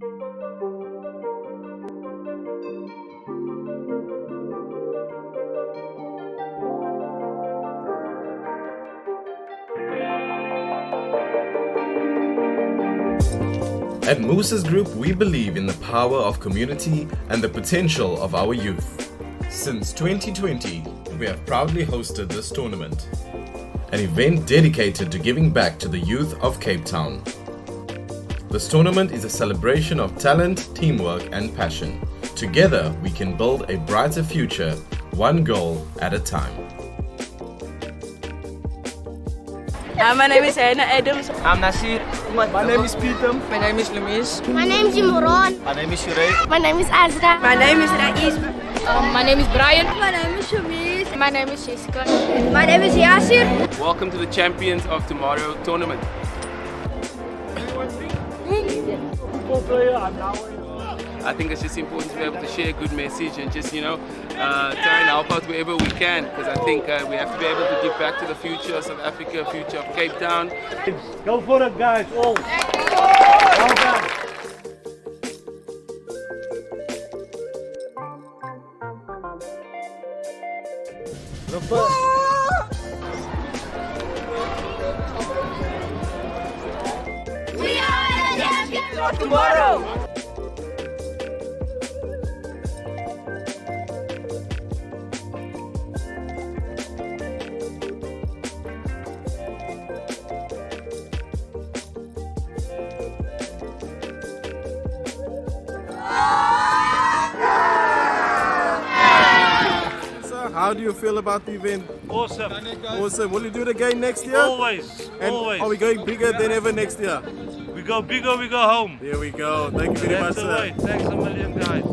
At Moosas Group, we believe in the power of community and the potential of our youth. Since 2020, we have proudly hosted this tournament, an event dedicated to giving back to the youth of Cape Town. This tournament is a celebration of talent, teamwork and passion. Together, we can build a brighter future, one goal at a time. My name is Anna Adams. I'm Nasir. My name is Peter. My name is Lumis. My name is Imran. My name is Shuray. My name is Azra. My name is Rais. My name is Brian. My name is Shamis. My name is Jessica. My name is Yasir. Welcome to the Champions of Tomorrow tournament. I think it's just important to be able to share a good message and just, try and help out wherever we can, because I think we have to be able to give back to the future of South Africa, future of Cape Town. Go for it, guys, all. Well done. We are the champions of tomorrow. How do you feel about the event? Awesome. Awesome. Will you do it again next year? Always. And Always. are we going bigger than ever next year? We go bigger, we go home. There we go. Thank you very much, That's the sir. way. Thanks a million, guys.